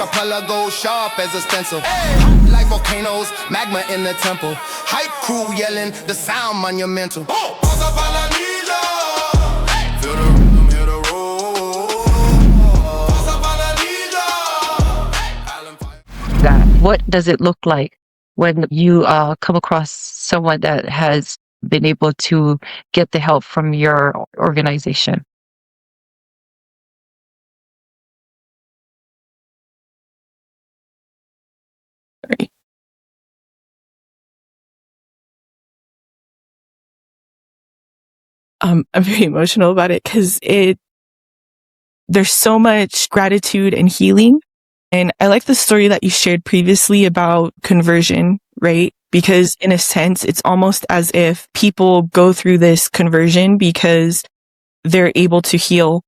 archipelago, sharp as a stencil. Hot like volcanoes, magma in the temple. Hype crew yelling, the sound monumental. Feel the rhythm, hear the roll. What does it look like when you come across someone that has been able to get the help from your organization? I'm very emotional about it because there's so much gratitude and healing. And I like the story that you shared previously about conversion, right? Because in a sense, it's almost as if people go through this conversion because they're able to heal.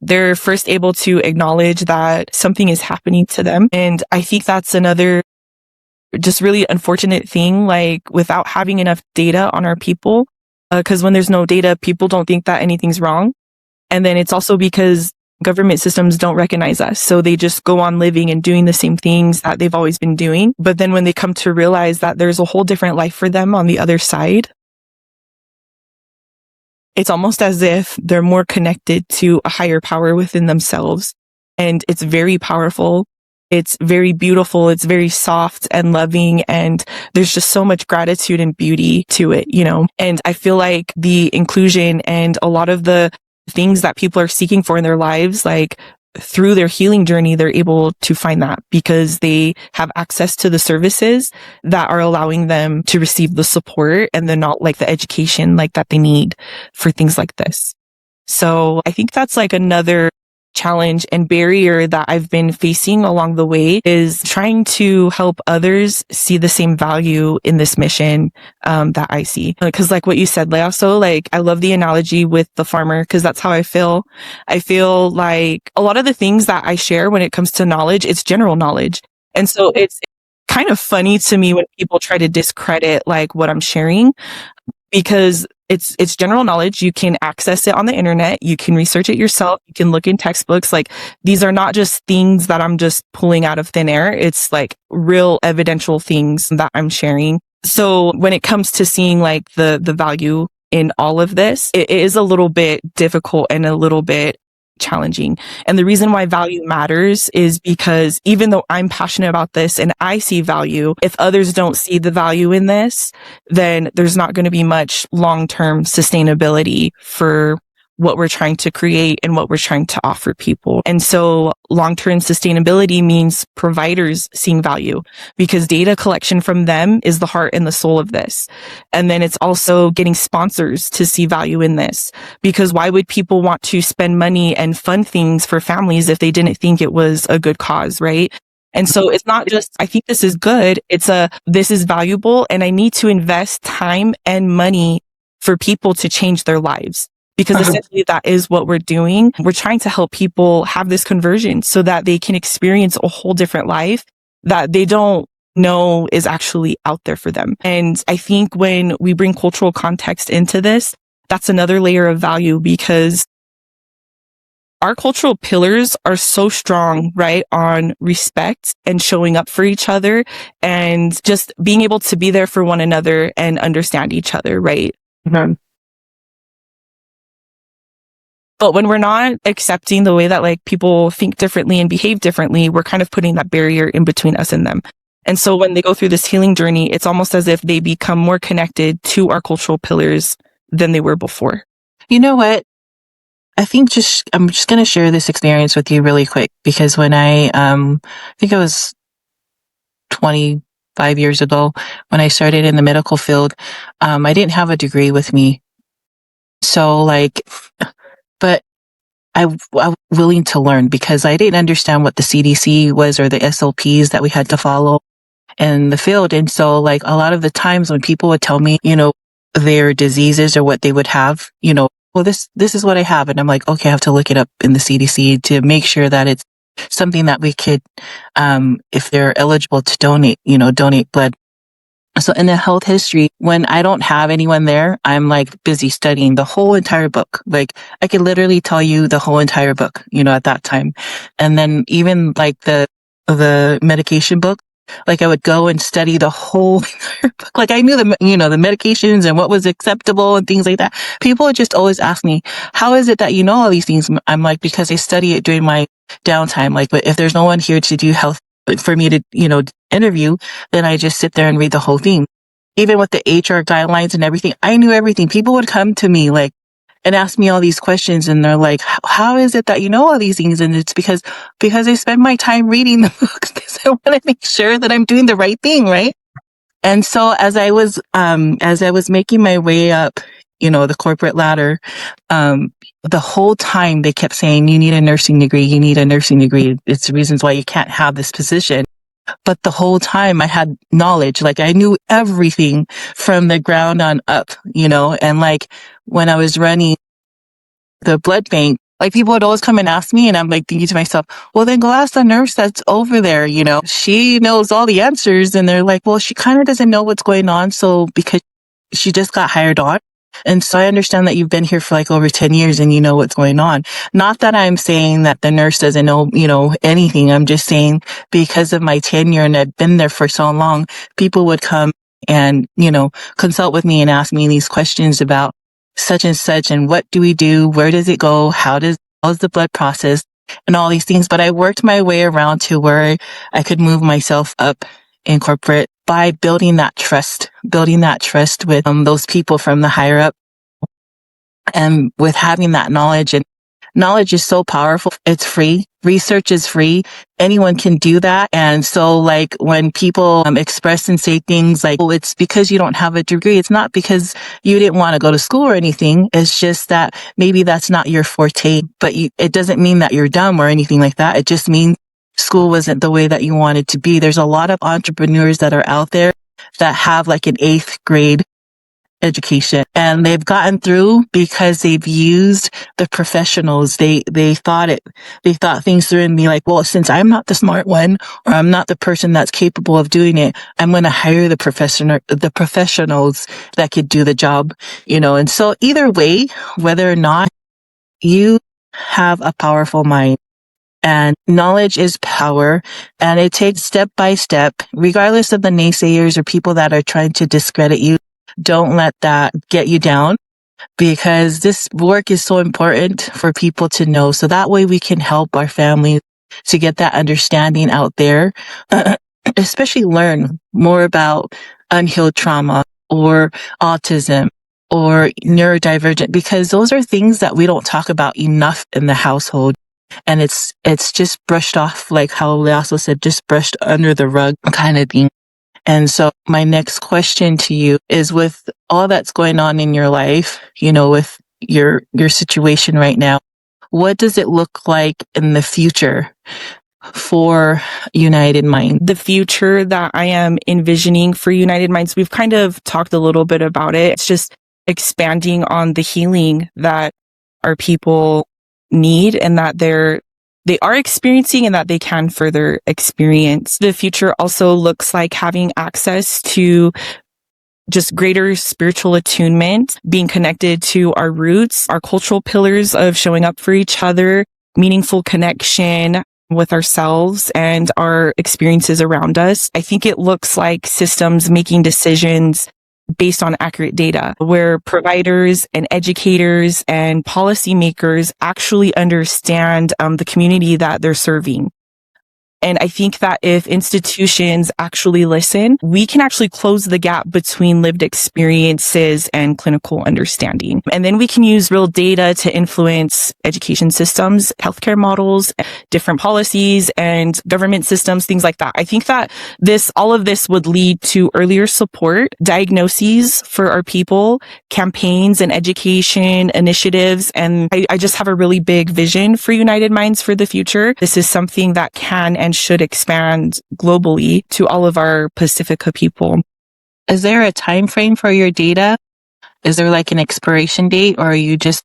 They're first able to acknowledge that something is happening to them. And I think that's another just really unfortunate thing, like without having enough data on our people. Because when there's no data, people don't think that anything's wrong. And then it's also because government systems don't recognize us. So they just go on living and doing the same things that they've always been doing. But then when they come to realize that there's a whole different life for them on the other side, it's almost as if they're more connected to a higher power within themselves. And it's very powerful. It's very beautiful. It's very soft and loving. And there's just so much gratitude and beauty to it, you know? And I feel like the inclusion and a lot of the things that people are seeking for in their lives, like through their healing journey, they're able to find that because they have access to the services that are allowing them to receive the support and then not like the education like that they need for things like this. So I think that's like another challenge and barrier that I've been facing along the way is trying to help others see the same value in this mission that I see. Because like what you said, Leah, so like I love the analogy with the farmer because that's how I feel. I feel like a lot of the things that I share when it comes to knowledge, it's general knowledge. And so it's kind of funny to me when people try to discredit like what I'm sharing because it's general knowledge. You can access it on the internet. You can research it yourself. You can look in textbooks. Like these are not just things that I'm just pulling out of thin air. It's like real evidential things that I'm sharing. So when it comes to seeing like the value in all of this, it is a little bit difficult and a little bit challenging. And the reason why value matters is because even though I'm passionate about this and I see value, if others don't see the value in this, then there's not going to be much long-term sustainability for what we're trying to create and what we're trying to offer people. And so long-term sustainability means providers seeing value because data collection from them is the heart and the soul of this. And then it's also getting sponsors to see value in this because why would people want to spend money and fund things for families if they didn't think it was a good cause, right? And so it's not just, I think this is good. It's this is valuable and I need to invest time and money for people to change their lives. Because essentially that is what we're doing. We're trying to help people have this conversion so that they can experience a whole different life that they don't know is actually out there for them. And I think when we bring cultural context into this, that's another layer of value because our cultural pillars are so strong, right, on respect and showing up for each other and just being able to be there for one another and understand each other, right? Mm-hmm. But when we're not accepting the way that like people think differently and behave differently, we're kind of putting that barrier in between us and them. And so when they go through this healing journey, it's almost as if they become more connected to our cultural pillars than they were before. You know what? I think I'm just going to share this experience with you really quick because when I think it was 25 years ago when I started in the medical field, I didn't have a degree with me. So like, but I was willing to learn because I didn't understand what the CDC was or the SOPs that we had to follow in the field. And so like a lot of the times when people would tell me, you know, their diseases or what they would have, you know, well, this is what I have. And I'm like, okay, I have to look it up in the CDC to make sure that it's something that we could, if they're eligible to donate blood. So in the health history, when I don't have anyone there, I'm like busy studying the whole entire book. Like I could literally tell you the whole entire book, you know, at that time. And then even like the the medication book. Like I would go and study the whole entire book. Like I knew the medications and what was acceptable and things like that. People would just always ask me, how is it that you know all these things? I'm like, because I study it during my downtime. Like, but if there's no one here to do health for me to, interview, then I just sit there and read the whole thing. Even with the HR guidelines and everything, I knew everything. People would come to me like, and ask me all these questions, and they're like, how is it that you know all these things? And it's because I spend my time reading the books because I want to make sure that I'm doing the right thing, right? And so as I was making my way up, the corporate ladder, the whole time they kept saying, you need a nursing degree, you need a nursing degree. It's the reasons why you can't have this position. But the whole time I had knowledge, like I knew everything from the ground on up, and like when I was running the blood bank, like people would always come and ask me, and I'm like thinking to myself, well, then go ask the nurse that's over there, she knows all the answers. And they're like, well, she kind of doesn't know what's going on. So because she just got hired on. And so I understand that you've been here for like over 10 years and you know what's going on. Not that I'm saying that the nurse doesn't know, anything. I'm just saying because of my tenure and I've been there for so long, people would come and, consult with me and ask me these questions about such and such and what do we do? Where does it go? How's the blood process and all these things? But I worked my way around to where I could move myself up in corporate by building that trust with those people from the higher up, and with having that knowledge. And knowledge is so powerful. It's free. Research is free. Anyone can do that. And so like when people express and say things like, well, it's because you don't have a degree. It's not because you didn't want to go to school or anything. It's just that maybe that's not your forte, but it doesn't mean that you're dumb or anything like that. It just means school wasn't the way that you wanted to be. There's a lot of entrepreneurs that are out there that have like an 8th grade education, and they've gotten through because they've used the professionals. They thought things through and be like, well, since I'm not the smart one, or I'm not the person that's capable of doing it, I'm going to hire the professionals that could do the job, and so either way, whether or not you have a powerful mind, and knowledge is power, and it takes step by step, regardless of the naysayers or people that are trying to discredit you. Don't let that get you down, because this work is so important for people to know. So that way we can help our families to get that understanding out there, especially learn more about unhealed trauma or autism or neurodivergent, because those are things that we don't talk about enough in the household. And it's just brushed off, like how Leaso said, just brushed under the rug kind of thing. And so my next question to you is, with all that's going on in your life, with your situation right now, what does it look like in the future for United Minds? The future that I am envisioning for United Minds, we've kind of talked a little bit about it. It's just expanding on the healing that our people need and that they are experiencing and that they can further experience. The future also looks like having access to just greater spiritual attunement, being connected to our roots, our cultural pillars of showing up for each other, meaningful connection with ourselves and our experiences around us. I think it looks like systems making decisions based on accurate data, where providers and educators and policymakers actually understand the community that they're serving. And I think that if institutions actually listen, we can actually close the gap between lived experiences and clinical understanding. And then we can use real data to influence education systems, healthcare models, different policies and government systems, things like that. I think that all of this would lead to earlier support, diagnoses for our people, campaigns and education initiatives. And I just have a really big vision for United Minds for the future. This is something that can and should expand globally to all of our Pacifica people. Is there a time frame for your data? Is there like an expiration date, or are you just...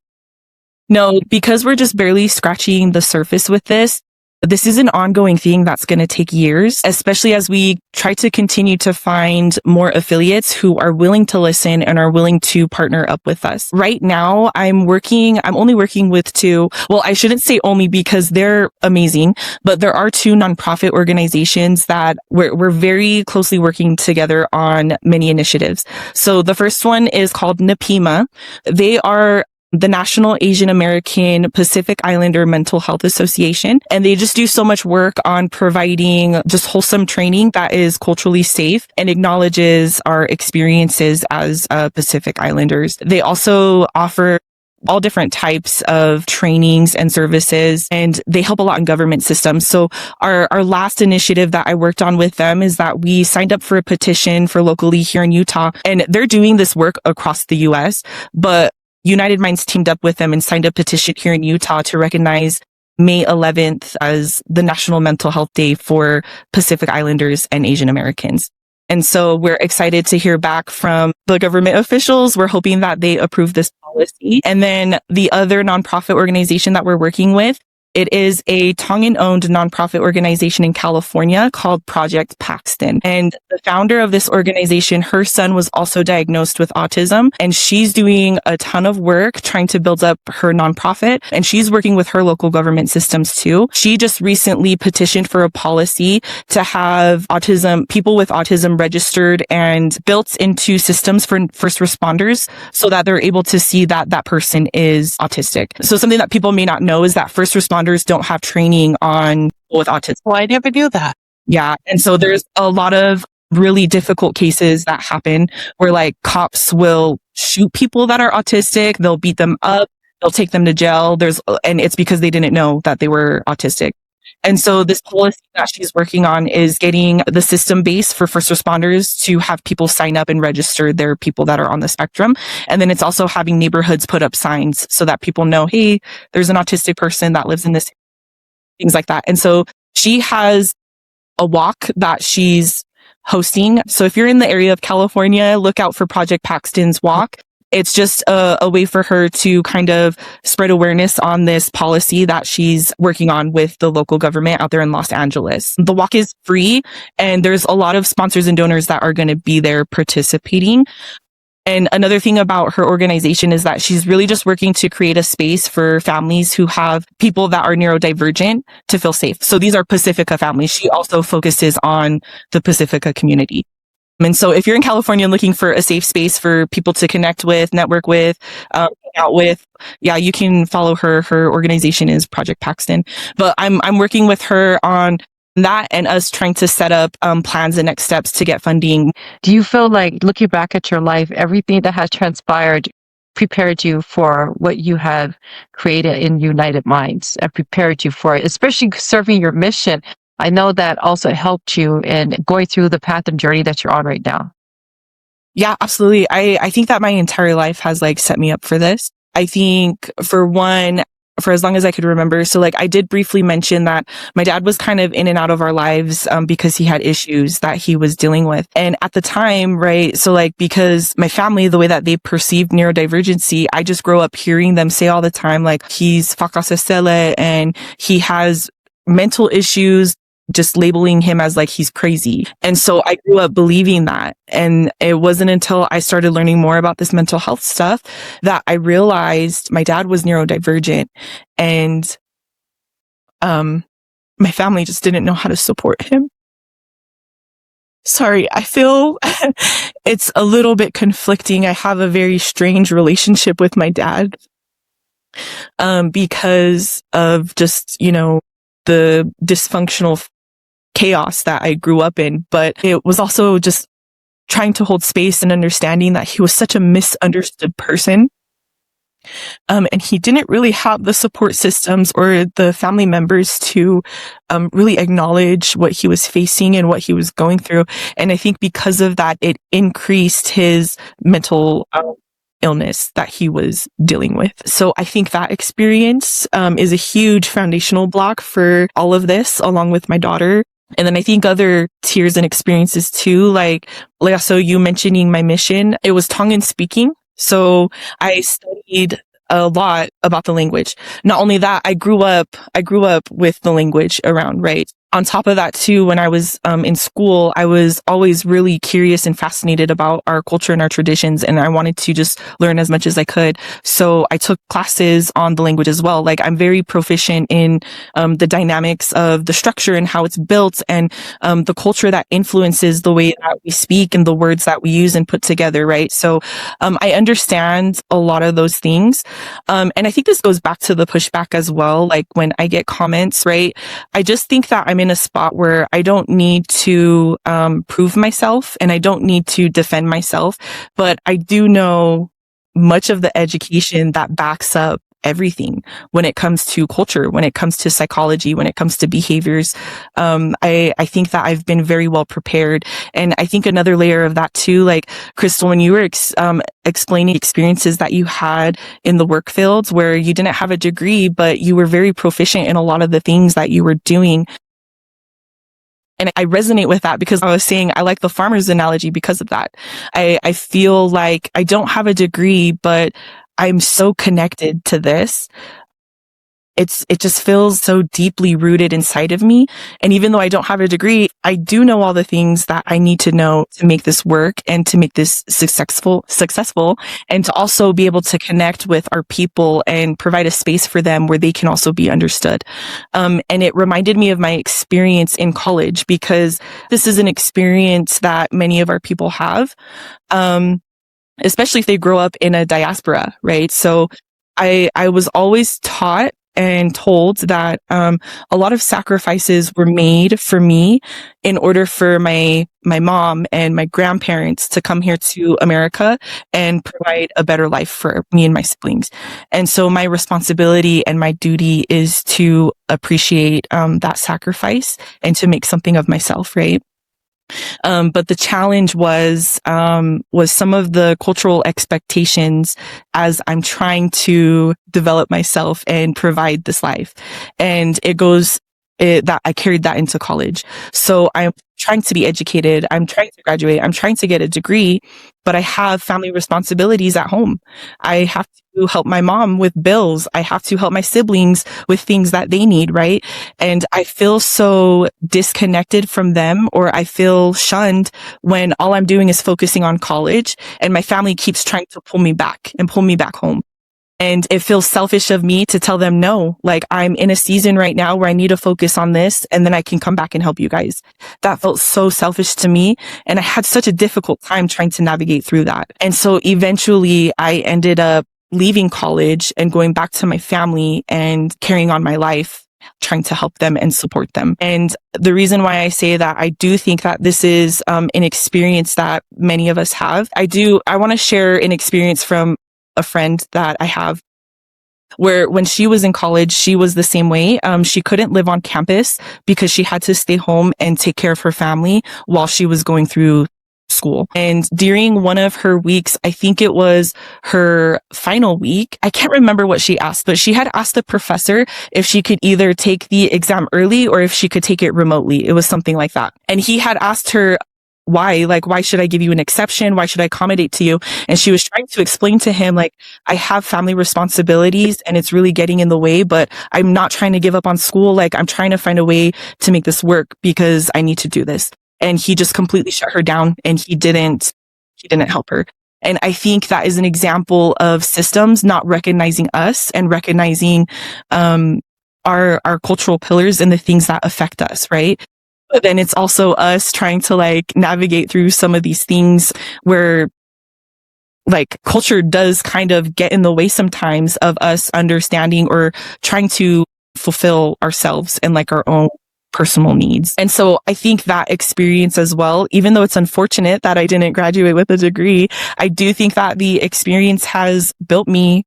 No, because we're just barely scratching the surface with this. this is an ongoing thing that's going to take years, especially as we try to continue to find more affiliates who are willing to listen and are willing to partner up with us. Right now, I'm only working with two. Well, I shouldn't say only because they're amazing, but there are two nonprofit organizations that we're very closely working together on many initiatives. So the first one is called NIMA. They are the National Asian American Pacific Islander Mental Health Association. And they just do so much work on providing just wholesome training that is culturally safe and acknowledges our experiences as Pacific Islanders. They also offer all different types of trainings and services, and they help a lot in government systems. So our last initiative that I worked on with them is that we signed up for a petition for locally here in Utah, and they're doing this work across the US, but United Minds teamed up with them and signed a petition here in Utah to recognize May 11th as the National Mental Health Day for Pacific Islanders and Asian Americans. And so we're excited to hear back from the government officials. We're hoping that they approve this policy. And then the other nonprofit organization that we're working with, it is a Tongan-owned nonprofit organization in California called Project Paxton. And the founder of this organization, her son was also diagnosed with autism, and she's doing a ton of work trying to build up her nonprofit, and she's working with her local government systems too. She just recently petitioned for a policy to have people with autism registered and built into systems for first responders so that they're able to see that that person is autistic. So something that people may not know is that first responders don't have training on people with autism. Well, I never knew that. Yeah. And so there's a lot of really difficult cases that happen where like cops will shoot people that are autistic. They'll beat them up. They'll take them to jail. And it's because they didn't know that they were autistic. And so this policy that she's working on is getting the system base for first responders to have people sign up and register their people that are on the spectrum. And then it's also having neighborhoods put up signs so that people know, hey, there's an autistic person that lives in this, things like that. And so she has a walk that she's hosting. So if you're in the area of California, look out for Project Paxton's walk. It's just a way for her to kind of spread awareness on this policy that she's working on with the local government out there in Los Angeles. The walk is free, and there's a lot of sponsors and donors that are going to be there participating. And another thing about her organization is that she's really just working to create a space for families who have people that are neurodivergent to feel safe. So these are Pacifica families. She also focuses on the Pacifica community. And so if you're in California looking for a safe space for people to connect with, network with, hang out with, yeah, you can follow her. Her organization is Project Paxton. But I'm working with her on that and us trying to set up plans and next steps to get funding. Do you feel like, looking back at your life, everything that has transpired prepared you for what you have created in United Minds and prepared you for it, especially serving your mission? I know that also helped you in going through the path and journey that you're on right now. Yeah, absolutely. I think that my entire life has like set me up for this. I think for one, for as long as I could remember. So like I did briefly mention that my dad was kind of in and out of our lives because he had issues that he was dealing with. And at the time, right, so like because my family, the way that they perceived neurodivergency, I just grew up hearing them say all the time, like he's fakasesele and he has mental issues, just labeling him as like he's crazy. And so I grew up believing that. And it wasn't until I started learning more about this mental health stuff that I realized my dad was neurodivergent, and my family just didn't know how to support him. Sorry, I feel it's a little bit conflicting. I have a very strange relationship with my dad because of just, the dysfunctional chaos that I grew up in, but it was also just trying to hold space and understanding that he was such a misunderstood person. And he didn't really have the support systems or the family members to really acknowledge what he was facing and what he was going through. And I think because of that, it increased his mental illness that he was dealing with. So I think that experience is a huge foundational block for all of this, along with my daughter. And then I think other tiers and experiences too, like so you mentioning my mission, it was Tongan speaking. So I studied a lot about the language. Not only that, I grew up with the language around, right? On top of that too, when I was in school, I was always really curious and fascinated about our culture and our traditions, and I wanted to just learn as much as I could. So I took classes on the language as well. Like, I'm very proficient in the dynamics of the structure and how it's built, and the culture that influences the way that we speak and the words that we use and put together, right? So I understand a lot of those things. And I think this goes back to the pushback as well. Like, when I get comments, right, I just think that I'm in a spot where I don't need to prove myself, and I don't need to defend myself, but I do know much of the education that backs up everything when it comes to culture, when it comes to psychology, when it comes to behaviors. I think that I've been very well prepared. And I think another layer of that too, like, Crystal, when you were explaining experiences that you had in the work fields where you didn't have a degree, but you were very proficient in a lot of the things that you were doing. And I resonate with that, because I was saying I like the farmer's analogy because of that. I feel like I don't have a degree, but I'm so connected to this. It just feels so deeply rooted inside of me. And even though I don't have a degree, I do know all the things that I need to know to make this work and to make this successful, and to also be able to connect with our people and provide a space for them where they can also be understood. And it reminded me of my experience in college, because this is an experience that many of our people have, especially if they grow up in a diaspora, right? So I was always taught and told that a lot of sacrifices were made for me in order for my mom and my grandparents to come here to America and provide a better life for me and my siblings. And so my responsibility and my duty is to appreciate that sacrifice and to make something of myself, right? But the challenge was some of the cultural expectations as I'm trying to develop myself and provide this life. And that I carried that into college. So I'm trying to be educated. I'm trying to graduate. I'm trying to get a degree, but I have family responsibilities at home. I have to help my mom with bills. I have to help my siblings with things that they need, right? And I feel so disconnected from them, or I feel shunned when all I'm doing is focusing on college, and my family keeps trying to pull me back home. And it feels selfish of me to tell them, no, like, I'm in a season right now where I need to focus on this, and then I can come back and help you guys. That felt so selfish to me. And I had such a difficult time trying to navigate through that. And so eventually I ended up leaving college and going back to my family and carrying on my life, trying to help them and support them. And the reason why I say that, I do think that this is an experience that many of us have. I want to share an experience from a friend that I have, where when she was in college, she was the same way. She couldn't live on campus because she had to stay home and take care of her family while she was going through school. And during one of her weeks, I think it was her final week, I can't remember what she asked, but she had asked the professor if she could either take the exam early or if she could take it remotely. It was something like that. And he had asked her, why? Like, why should I give you an exception? Why should I accommodate to you? And she was trying to explain to him, like, I have family responsibilities and it's really getting in the way, but I'm not trying to give up on school. Like, I'm trying to find a way to make this work because I need to do this. And he just completely shut her down, and he didn't help her. And I think that is an example of systems not recognizing us and recognizing our cultural pillars and the things that affect us, right? But then it's also us trying to, like, navigate through some of these things where, like, culture does kind of get in the way sometimes of us understanding or trying to fulfill ourselves and, like, our own personal needs. And so I think that experience as well, even though it's unfortunate that I didn't graduate with a degree, I do think that the experience has built me,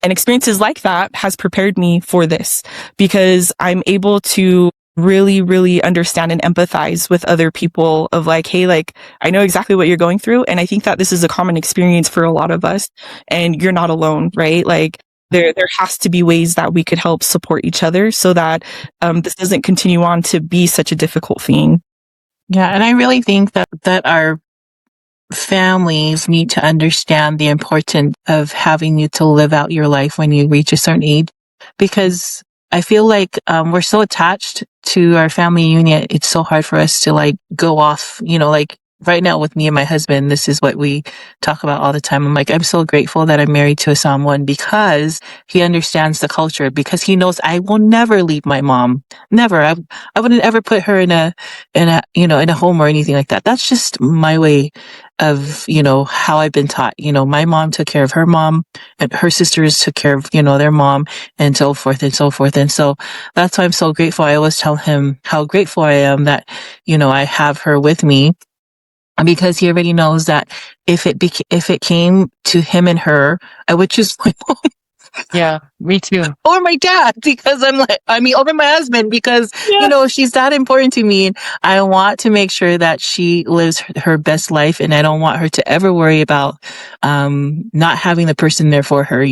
and experiences like that has prepared me for this, because I'm able to really, really understand and empathize with other people of, like, hey, like, I know exactly what you're going through. And I think that this is a common experience for a lot of us, and you're not alone, right? Like, there has to be ways that we could help support each other so that this doesn't continue on to be such a difficult thing. Yeah. And I really think that our families need to understand the importance of having you to live out your life when you reach a certain age, because I feel like we're so attached to our family unit. It's so hard for us to like go off, like right now with me and my husband, this is what we talk about all the time. I'm like, I'm so grateful that I'm married to a someone because he understands the culture, because he knows I will never leave my mom. Never. I wouldn't ever put her in a, in a home or anything like that. That's just my way of, how I've been taught. My mom took care of her mom and her sisters took care of, their mom, and so forth and so forth. And so that's why I'm so grateful. I always tell him how grateful I am that, I have her with me, because he already knows that if it came to him and her, I would choose my mom Yeah, me too. or my dad, because over my husband, because, she's that important to me. And I want to make sure that she lives her best life. And I don't want her to ever worry about, not having the person there for her,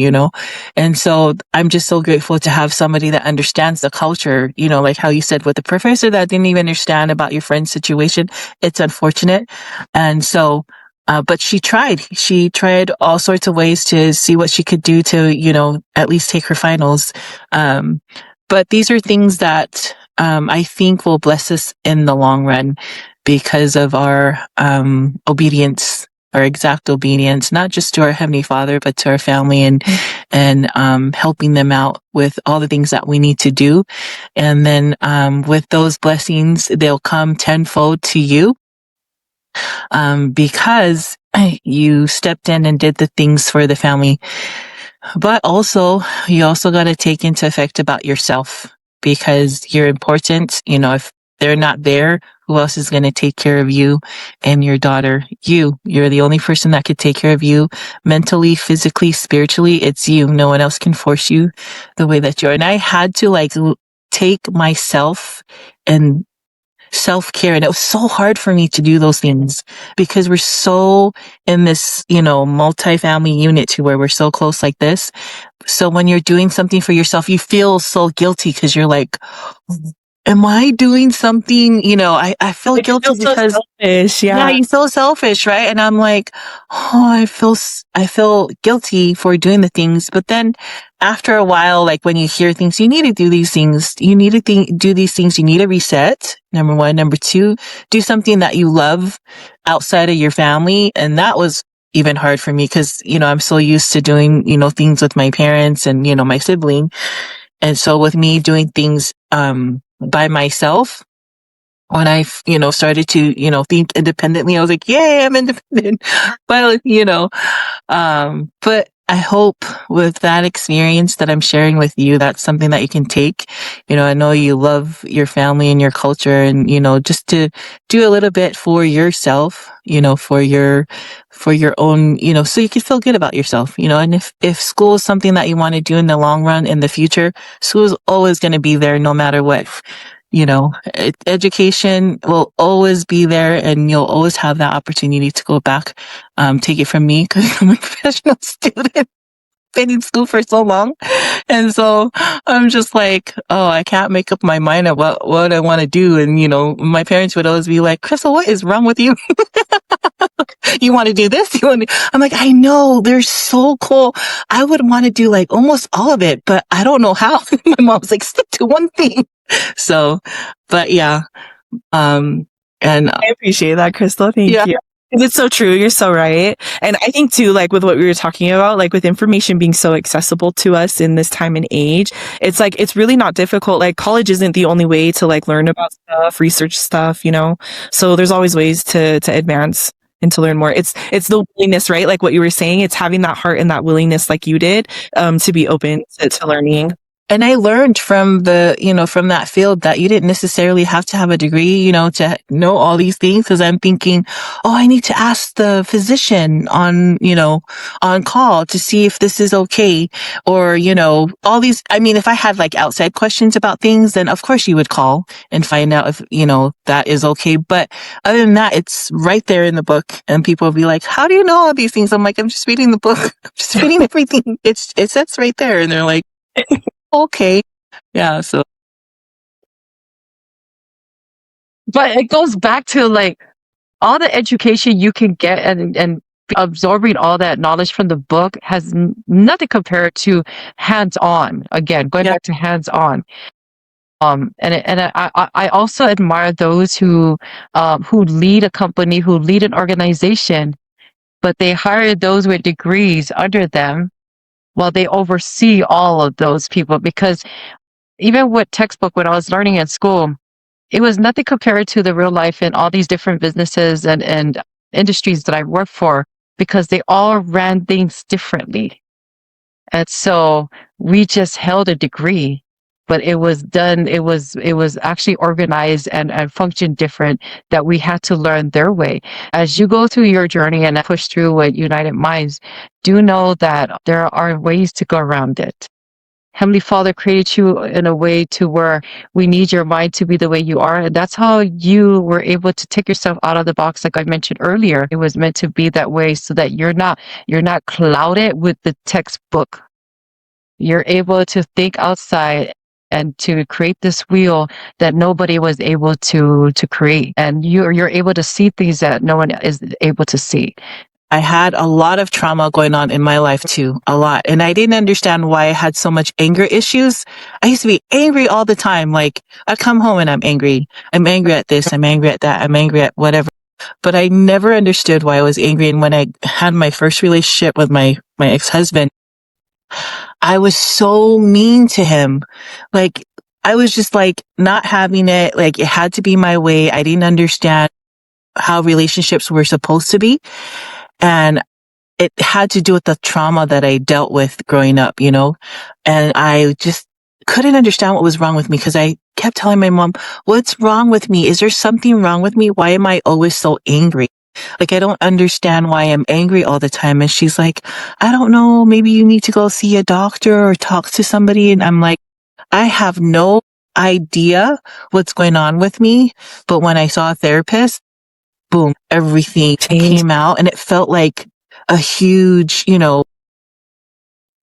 And so I'm just so grateful to have somebody that understands the culture, like how you said with the professor that didn't even understand about your friend's situation. It's unfortunate. And so, but she tried. She tried all sorts of ways to see what she could do to, at least take her finals. But these are things that I think will bless us in the long run because of our obedience, our exact obedience, not just to our Heavenly Father, but to our family, and helping them out with all the things that we need to do. And then with those blessings, they'll come tenfold to you. Because you stepped in and did the things for the family. But also, you also got to take into effect about yourself, because you're important. If they're not there, who else is going to take care of you and your daughter? You're the only person that could take care of you mentally, physically, spiritually. It's you. No one else can force you the way that you are. And I had to take myself and self-care. And it was so hard for me to do those things because we're so in this, multi-family unit to where we're so close like this. So when you're doing something for yourself, you feel so guilty because you're like, am I doing something? I feel guilty feel so because selfish. yeah, Yeah. you feel selfish, right? And I'm like, oh, I feel guilty for doing the things. But then after a while, like when you hear things, you need to do these things. You need to do these things. You need to reset. Number one. Number two, do something that you love outside of your family. And that was even hard for me because, I'm so used to doing, things with my parents and, my sibling. And so with me doing things, by myself, when I, started to, think independently, I was like, yay, I'm independent. But, but I hope with that experience that I'm sharing with you, that's something that you can take. I know you love your family and your culture and, just to do a little bit for yourself, for your own, so you can feel good about yourself, and if school is something that you want to do in the long run, in the future, school is always going to be there no matter what. Education will always be there and you'll always have that opportunity to go back. Take it from me because I'm a professional student. Been in school for so long. And so I'm just like, oh, I can't make up my mind about what I want to do. And, my parents would always be like, Crystal, what is wrong with you? You want to do this? I'm like, I know, they're so cool. I would want to do like almost all of it, but I don't know how. My mom's like, stick to one thing. So, but yeah. And I appreciate that, Crystal. Thank yeah. you. It's so true. You're so right. And I think too, like with what we were talking about, like with information being so accessible to us in this time and age, it's like, it's really not difficult. Like college isn't the only way to like learn about stuff, research stuff, so there's always ways to advance and to learn more. It's the willingness, right? Like what you were saying, it's having that heart and that willingness like you did, to be open to learning. And I learned from from that field that you didn't necessarily have to have a degree, to know all these things. Cause I'm thinking, oh, I need to ask the physician on call to see if this is okay. Or, all these, I mean, if I had like outside questions about things, then of course you would call and find out if, that is okay. But other than that, it's right there in the book and people will be like, how do you know all these things? I'm like, I'm just reading the book. I'm just reading everything. It says right there. And they're like, okay. Yeah. So. But it goes back to like all the education you can get and absorbing all that knowledge from the book has nothing compared to hands-on. Again, going back to hands-on. I also admire those who lead a company, who lead an organization, but they hire those with degrees under them while they oversee all of those people. Because even with textbook, when I was learning at school, it was nothing compared to the real life in all these different businesses and industries that I worked for, because they all ran things differently. And so we just held a degree, but it was actually organized and functioned different, that we had to learn their way. As you go through your journey and push through with United Minds, do know that there are ways to go around it. Heavenly Father created you in a way to where we need your mind to be the way you are. And that's how you were able to take yourself out of the box. Like I mentioned earlier, it was meant to be that way so that you're not clouded with the textbook. You're able to think outside and to create this wheel that nobody was able to create. And you're able to see things that no one is able to see. I had a lot of trauma going on in my life too, a lot. And I didn't understand why I had so much anger issues. I used to be angry all the time. Like I'd come home and I'm angry. I'm angry at this. I'm angry at that. I'm angry at whatever. But I never understood why I was angry. And when I had my first relationship with my ex-husband, I was so mean to him. Like I was just like not having it. Like it had to be my way. I didn't understand how relationships were supposed to be. And it had to do with the trauma that I dealt with growing up, you know, and I just couldn't understand what was wrong with me, because I kept telling my mom, what's wrong with me? Is there something wrong with me? Why am I always so angry? Like, I don't understand why I'm angry all the time. And she's like, I don't know, maybe you need to go see a doctor or talk to somebody. And I'm like, I have no idea what's going on with me. But when I saw a therapist, boom, everything came out, and it felt like a huge, you know,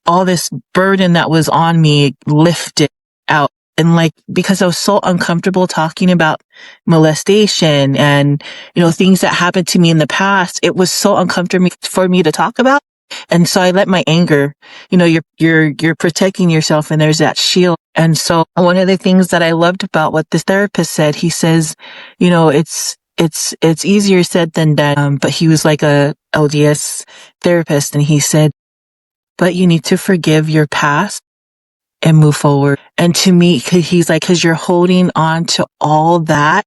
all this burden that was on me lifted out. And like, because I was so uncomfortable talking about molestation and, you know, things that happened to me in the past, it was so uncomfortable for me to talk about. And so I let my anger, you know, you're protecting yourself, and there's that shield. And so one of the things that I loved about what this therapist said, he says, you know, it's easier said than done. But he was like a LDS therapist, and he said, but you need to forgive your past and move forward. And to me, he's like, cause you're holding on to all that,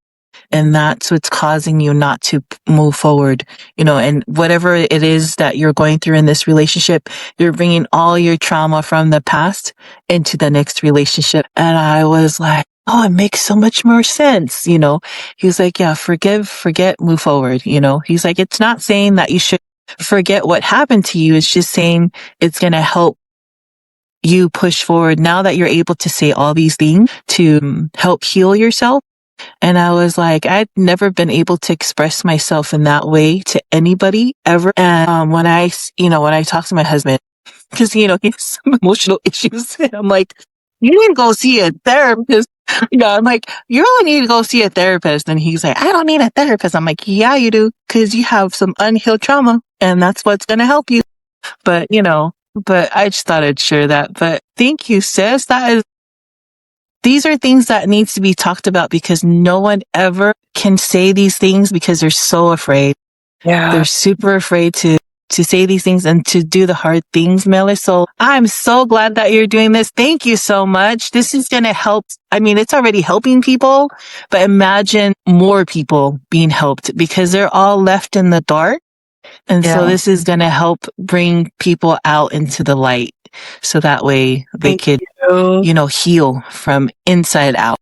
and that's what's causing you not to move forward, you know, and whatever it is that you're going through in this relationship, you're bringing all your trauma from the past into the next relationship. And I was like, oh, it makes so much more sense. You know, he was like, yeah, forgive, forget, move forward. You know, he's like, it's not saying that you should forget what happened to you. It's just saying it's going to help you push forward now that you're able to say all these things to help heal yourself. And I was like, I'd never been able to express myself in that way to anybody ever. And when I talk to my husband, because, you know, he has some emotional issues, and I'm like, you need to go see a therapist. You know, I'm like, you really need to go see a therapist. And he's like, I don't need a therapist. I'm like, yeah, you do, because you have some unhealed trauma, and that's what's going to help you. But, you know, but I just thought I'd share that. But thank you, sis. These are things that needs to be talked about, because no one ever can say these things because they're so afraid. Yeah. They're super afraid to say these things and to do the hard things, Mele. So I'm so glad that you're doing this. Thank you so much. This is going to help. I mean, it's already helping people, but imagine more people being helped, because they're all left in the dark. And so this is going to help bring people out into the light, so that way they could, you know, heal from inside out.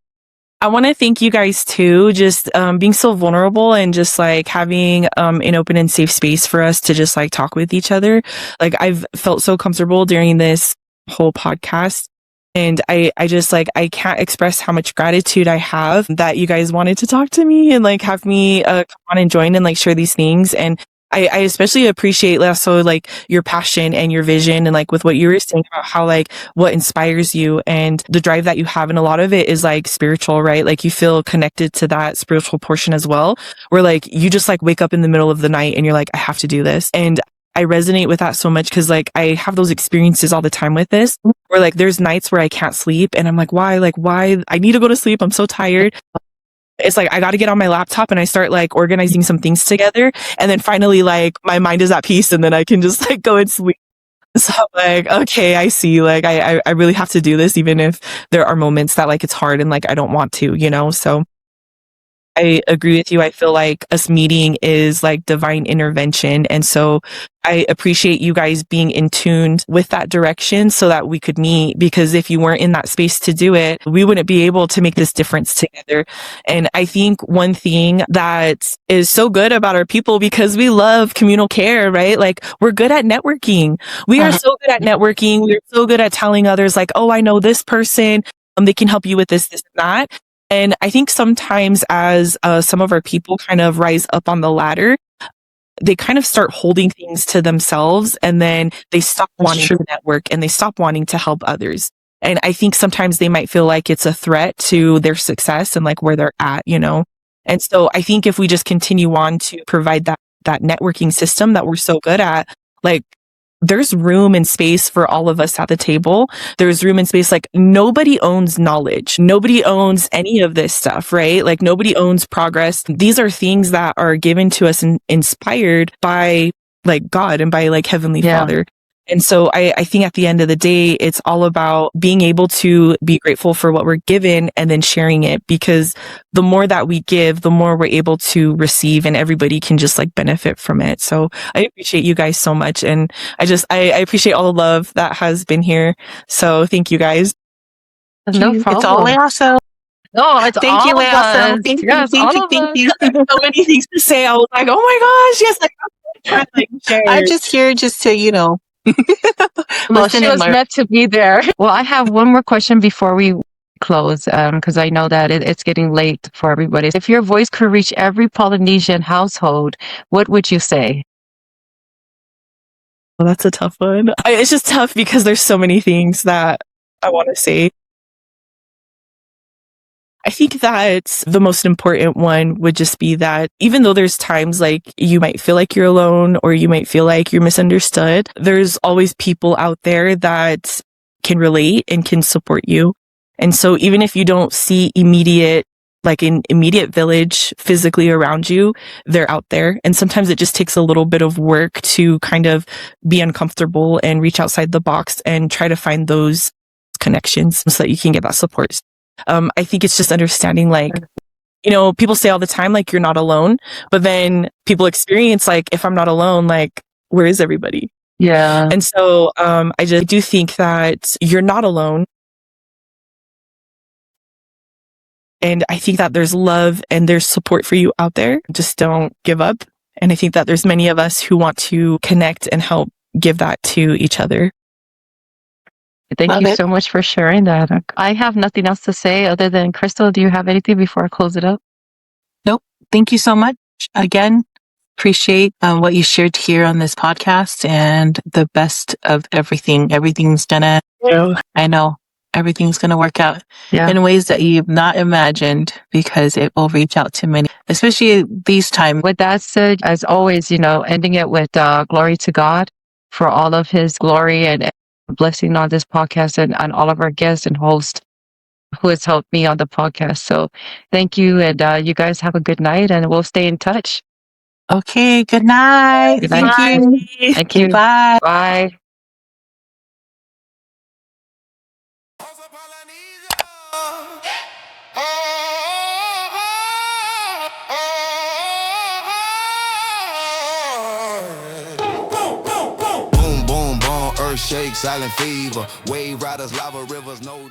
I want to thank you guys too, just being so vulnerable and just like having an open and safe space for us to just like talk with each other. Like, I've felt so comfortable during this whole podcast, and I just like, I can't express how much gratitude I have that you guys wanted to talk to me and like have me come on and join and like share these things. And I especially appreciate also like your passion and your vision, and like with what you were saying about how like what inspires you and the drive that you have. And a lot of it is like spiritual, right? Like you feel connected to that spiritual portion as well, where like you just like wake up in the middle of the night and you're like, I have to do this. And I resonate with that so much because like I have those experiences all the time with this, where like there's nights where I can't sleep and I'm like, why? Like, why? I need to go to sleep. I'm so tired. It's like I got to get on my laptop and I start like organizing some things together, and then finally like my mind is at peace and then I can just like go and sleep. So I'm like, okay, I see. Like I really have to do this even if there are moments that like it's hard and like I don't want to, you know? So I agree with you. I feel like us meeting is like divine intervention. And so I appreciate you guys being in tune with that direction so that we could meet, because if you weren't in that space to do it, we wouldn't be able to make this difference together. And I think one thing that is so good about our people, because we love communal care, right? Like we're good at networking. We are so good at networking. We're so good at telling others like, oh, I know this person. They can help you with this, this, and that. And I think sometimes as some of our people kind of rise up on the ladder, they kind of start holding things to themselves, and then they stop wanting to network and they stop wanting to help others. And I think sometimes they might feel like it's a threat to their success and like where they're at, you know? And so I think if we just continue on to provide that networking system that we're so good at, like there's room and space for all of us at the table. There's room and space. Like nobody owns knowledge. Nobody owns any of this stuff, right? Like nobody owns progress. These are things that are given to us and inspired by like God and by like Heavenly Father. And so I think at the end of the day, it's all about being able to be grateful for what we're given and then sharing it, because the more that we give, the more we're able to receive, and everybody can just like benefit from it. So I appreciate you guys so much. And I appreciate all the love that has been here. So thank you guys. No problem. It's all awesome. No, it's Thank all you, of awesome. us. Thank you, Yes, thank all you, of thank us. you. So many things to say. I was like, oh my gosh, yes, like, I'm just here just to, you know, Well, listen she and was learn. meant to be there. Well, I have one more question before we close, because I know that it's getting late for everybody. If your voice could reach every Polynesian household, what would you say? Well, that's a tough one. It's just tough because there's so many things that I want to say. I think that the most important one would just be that even though there's times like you might feel like you're alone or you might feel like you're misunderstood, there's always people out there that can relate and can support you. And so even if you don't see like an immediate village physically around you, they're out there. And sometimes it just takes a little bit of work to kind of be uncomfortable and reach outside the box and try to find those connections so that you can get that support. I think it's just understanding, like, you know, people say all the time, like, you're not alone, but then people experience, like, if I'm not alone, like, where is everybody? Yeah. And so, I do think that you're not alone. And I think that there's love and there's support for you out there. Just don't give up. And I think that there's many of us who want to connect and help give that to each other. Thank you so much for sharing that. I have nothing else to say other than, Crystal, do you have anything before I close it up? Nope. Thank you so much. Again, appreciate what you shared here on this podcast, and the best of everything. Everything's gonna, I know, everything's gonna work out in ways that you've not imagined, because it will reach out to many, especially these times. With that said, as always, you know, ending it with glory to God for all of his glory and blessing on this podcast, and all of our guests and hosts who has helped me on the podcast. So thank you. And you guys have a good night, and we'll stay in touch. Okay. Good night. Good night. Thank you. Thank you. Bye. Bye. Boom, boom, boom, earth shake, silent fever, wave riders, lava rivers, no.